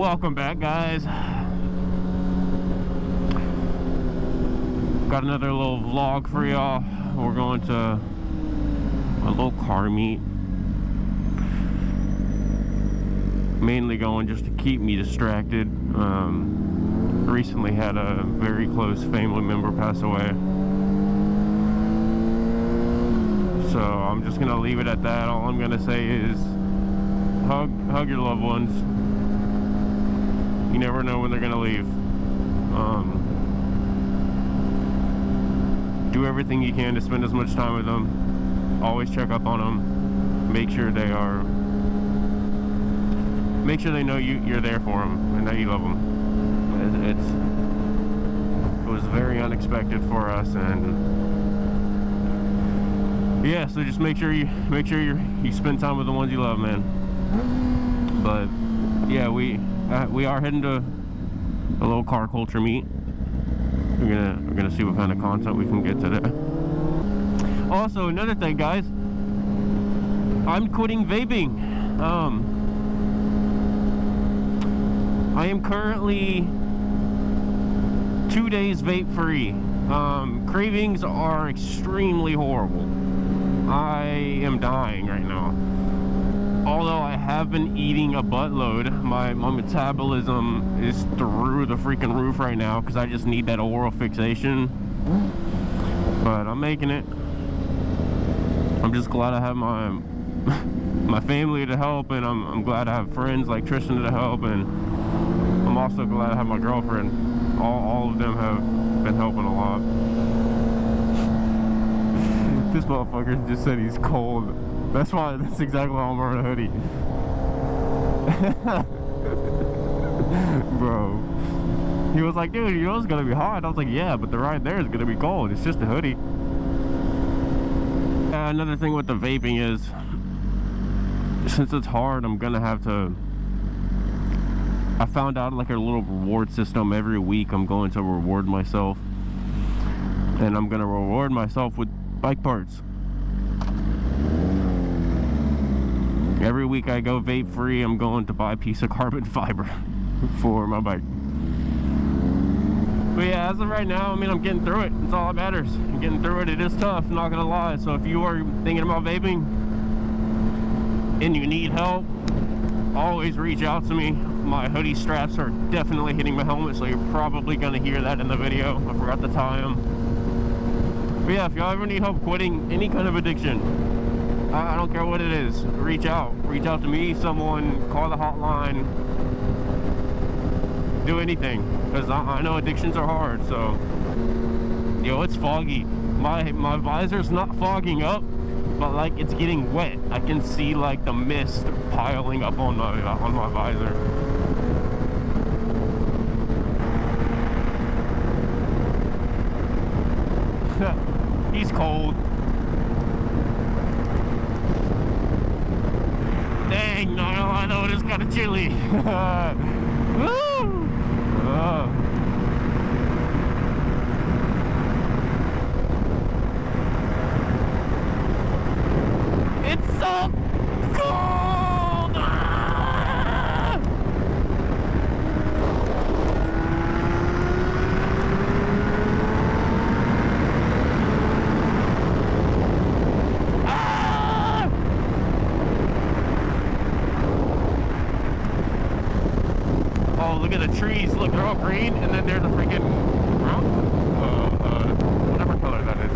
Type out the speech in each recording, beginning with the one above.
Welcome back, guys. Got another little vlog for y'all. We're going to a little car meet. Mainly going just to keep me distracted. Recently had a very close family member pass away. So I'm just gonna leave it at that. All I'm gonna say is hug your loved ones. You never know when they're gonna leave. Do everything you can to spend as much time with them. Always check up on them. Make sure they know you're there for them and that you love them. It was very unexpected for us, and yeah, so just make sure you spend time with the ones you love, man. But yeah, we are heading to a little car culture meet. We're gonna see what kind of content we can get today. Also, another thing, guys, I'm quitting vaping. I am currently 2 days vape free. Cravings are extremely horrible. I am dying right now. Although I have been eating a buttload, my metabolism is through the freaking roof right now because I just need that oral fixation. But I'm making it. I'm just glad I have my family to help, and I'm glad I have friends like Tristan to help, and I'm also glad I have my girlfriend. All of them have been helping a lot. This motherfucker just said he's cold. That's exactly why I'm wearing a hoodie. Bro. He was like, dude, you know it's gonna be hot. I was like, yeah, but the ride there is gonna be cold. It's just a hoodie. Another thing with the vaping is, since it's hard, I'm gonna have to... I found out like a little reward system. Every week I'm going to reward myself. And I'm gonna reward myself with bike parts. Every week I go vape free, I'm going to buy a piece of carbon fiber for my bike. But yeah, as of right now, I mean, I'm getting through it. That's all that matters. I'm getting through it. It is tough, not gonna lie. So if you are thinking about vaping and you need help, always reach out to me. My hoodie straps are definitely hitting my helmet, so you're probably gonna hear that in the video. I forgot to tie them. But yeah, if y'all ever need help quitting any kind of addiction, I don't care what it is, reach out to me, someone, call the hotline, do anything, because I know addictions are hard. So yo, it's foggy. My visor's not fogging up, but like it's getting wet. I can see like the mist piling up on my visor. He's cold. Dang, no, I know it is kind of chilly. Woo! It's so cold! Oh, look at the trees. Look, they're all green, and then there's a freaking brown, whatever color that is.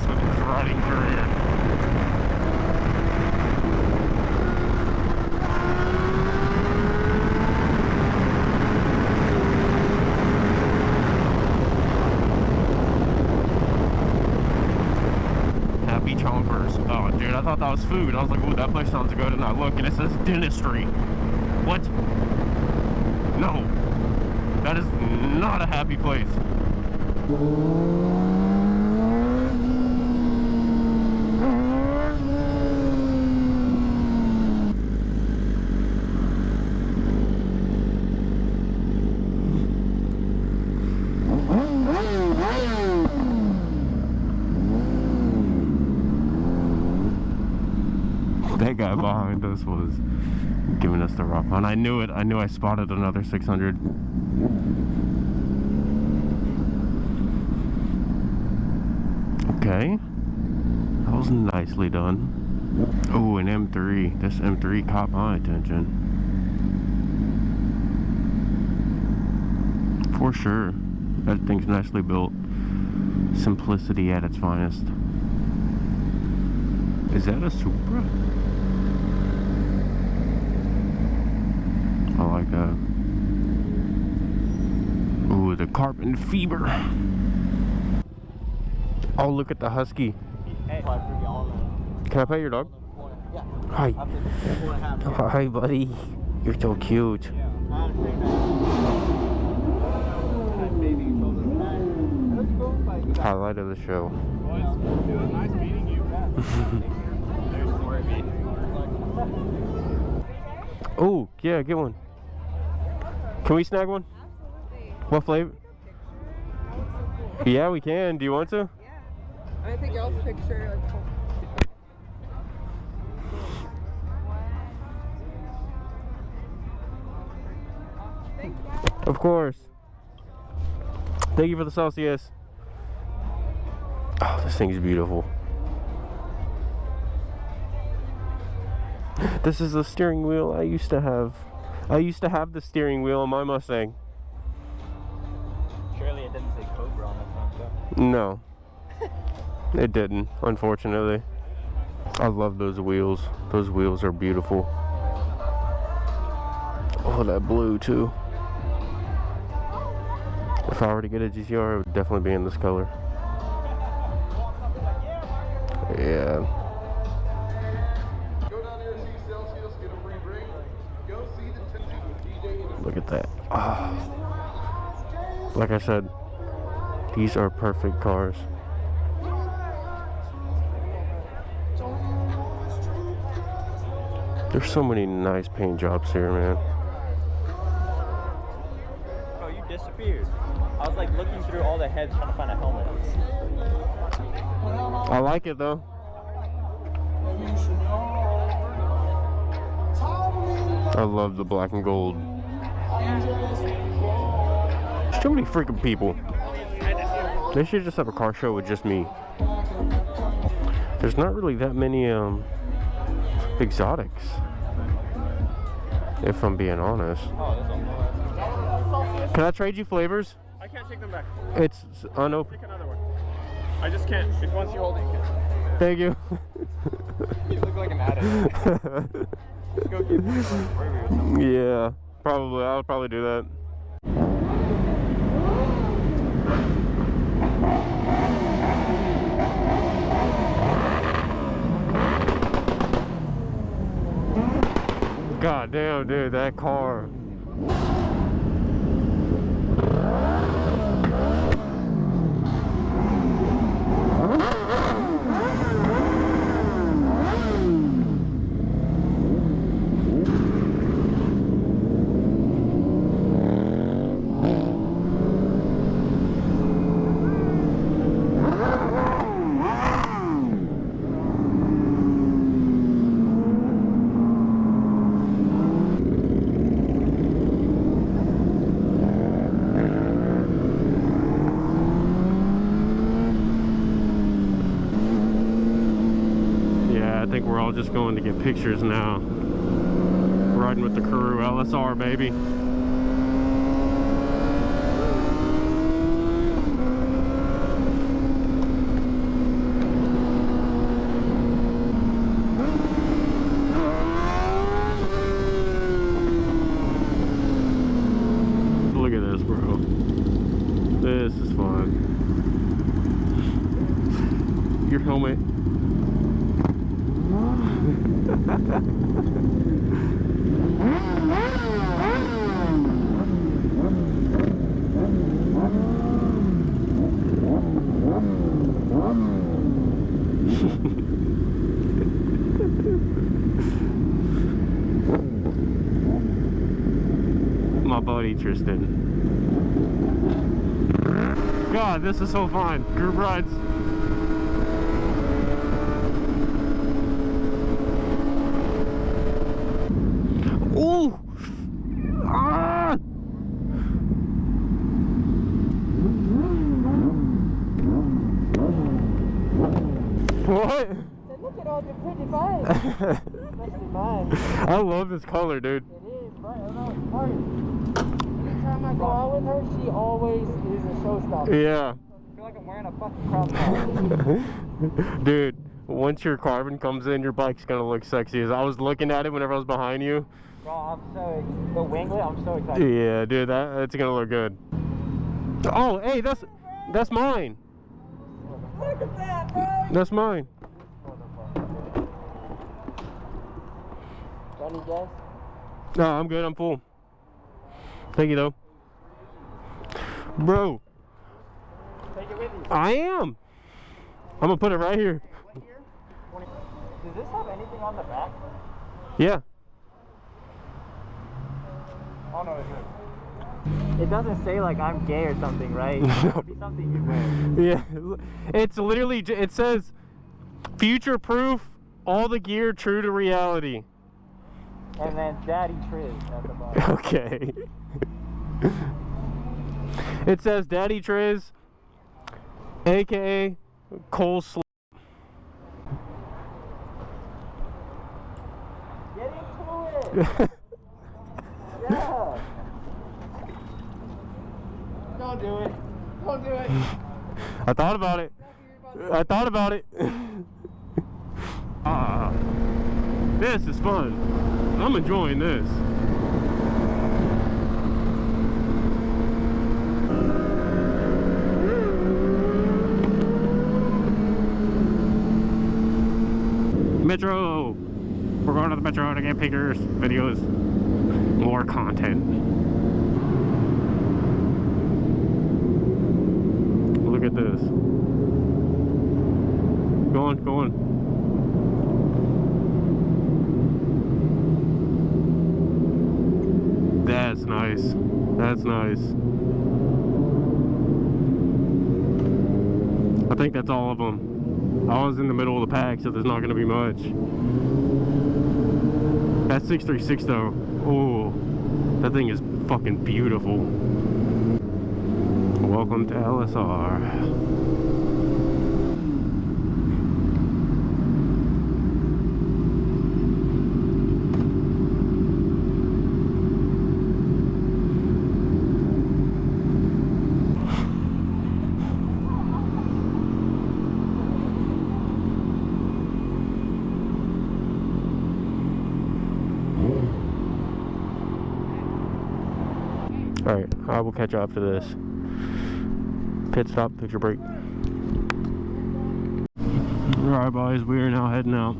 rest of his riding career. Happy Chompers. Oh, dude, I thought that was food. I was like, ooh, that place sounds good. And I look, and it says dentistry. What? No. That is not a happy place. That guy behind us was giving us the rough on. I knew it. I knew I spotted another 600. Okay. That was nicely done. Oh, an M3. This M3 caught my attention. For sure. That thing's nicely built. Simplicity at its finest. Is that a Supra? I like that. Ooh, the carbon fiber. Oh, look at the husky. Can I pet your dog? Yeah. Hi. Hi, buddy. You're so cute. Highlight of the show. Nice meeting you. Oh, yeah, get one. Can we snag one? Absolutely. What flavor? Yeah, we can. Do you want to? Yeah. I think y'all's picture. Of course. Thank you for the sauce, yes. Oh, this thing's beautiful. This is the steering wheel I used to have. I used to have the steering wheel on my Mustang. Surely it didn't say Cobra on the front though. No. It didn't, unfortunately. I love those wheels. Those wheels are beautiful. Oh, that blue too. If I were to get a GTR, it would definitely be in this color. Yeah. Look at that. Oh. Like I said, these are perfect cars. There's so many nice paint jobs here, man. Oh, you disappeared. I was like looking through all the heads trying to find a helmet. I like it though. I love the black and gold. There's too many freaking people. They should just have a car show with just me. There's not really that many exotics, if I'm being honest. Can I trade you flavors? I can't take them back. It's unopened. Take another one. I just can't. If once you hold it, you can't. Thank you. You look like an addict. Let's go get burgers. Yeah, probably. I'll probably do that. God damn, dude, that car. I think we're all just going to get pictures now. Riding with the Karoo LSR, baby. film it. My buddy Tristan. God, this is so fun. Group rides. Ooh! Ah! What? Look at all the pretty bikes. Especially mine. I love this color, dude. It is, but I don't know, it's hard. Anytime I go out with her, she always is a showstopper. Yeah. I feel like I'm wearing a fucking crop top. Dude, once your carbon comes in, your bike's gonna look sexy. As I was looking at it whenever I was behind you. Bro, I'm so the winglet, I'm so excited. Yeah, dude, that's gonna look good. Oh, hey, that's mine. Look at that, bro! That's mine. Got any guess? No, I'm good. I'm full. Thank you, though. Bro, Take it with you. I am. I'm gonna put it right here. What year? Does this have anything on the back? Yeah. Oh no, it does. It doesn't say like I'm gay or something, right? It would be something you wear. Yeah. It's literally, it says, future proof, all the gear true to reality. And then Daddy Triz at the bottom. Okay. It says Daddy Triz, aka Cole Sl. Get into it! Yeah! Don't do it. Don't do it. I thought about it. I thought about it. Ah, this is fun. I'm enjoying this. Metro. We're going to the Metro to get pictures, videos, more content. Look at this. Go on, go on. That's nice. That's nice. I think that's all of them. I was in the middle of the pack, so there's not going to be much. That 636 though, oh, that thing is fucking beautiful. Welcome to LSR. Alright, I will catch you after this. Pit stop, picture break. Alright boys, we are now heading out.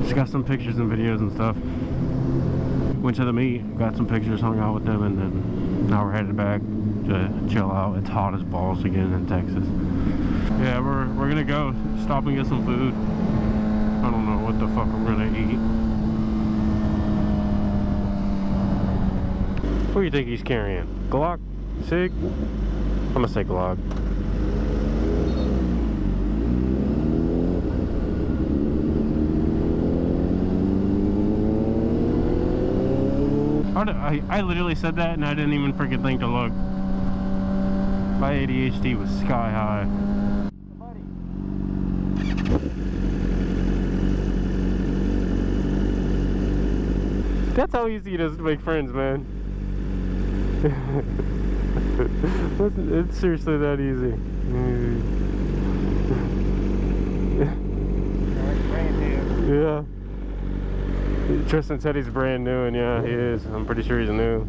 Just got some pictures and videos and stuff. Went to the meet, got some pictures, hung out with them, and then now we're headed back to chill out. It's hot as balls again in Texas. Yeah, we're gonna go stop and get some food. I don't know what the fuck we're gonna eat. What do you think he's carrying? Glock? Sig? I'm gonna say Glock. I literally said that and I didn't even freaking think to look. My ADHD was sky high. That's how easy it is to make friends, man. It's seriously that easy. Yeah. Tristan said he's brand new, and yeah, he is. I'm pretty sure he's new.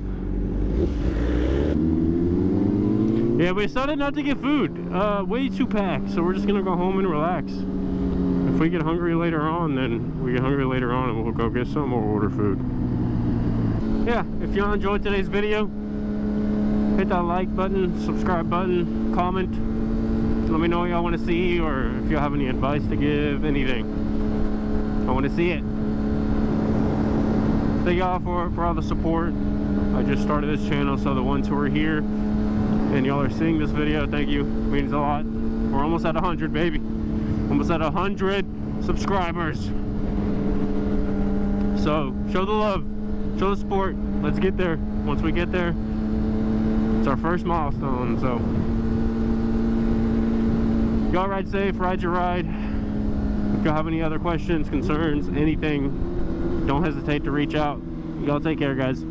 Yeah, we decided not to get food. Way too packed, so we're just gonna go home and relax. If we get hungry later on, then we get hungry later on and we'll go get some or order food. Yeah, if y'all enjoyed today's video, hit that like button, subscribe button, comment. Let me know what y'all want to see, or if y'all have any advice to give, anything. I want to see it. Thank y'all for all the support. I just started this channel, so the ones who are here and y'all are seeing this video, thank you. It means a lot. We're almost at 100, baby. Almost at 100 subscribers. So show the love, show the support. Let's get there. Once we get there, it's our first milestone. So y'all ride safe, ride your ride. If y'all have any other questions, concerns, anything, don't hesitate to reach out. Y'all take care, guys.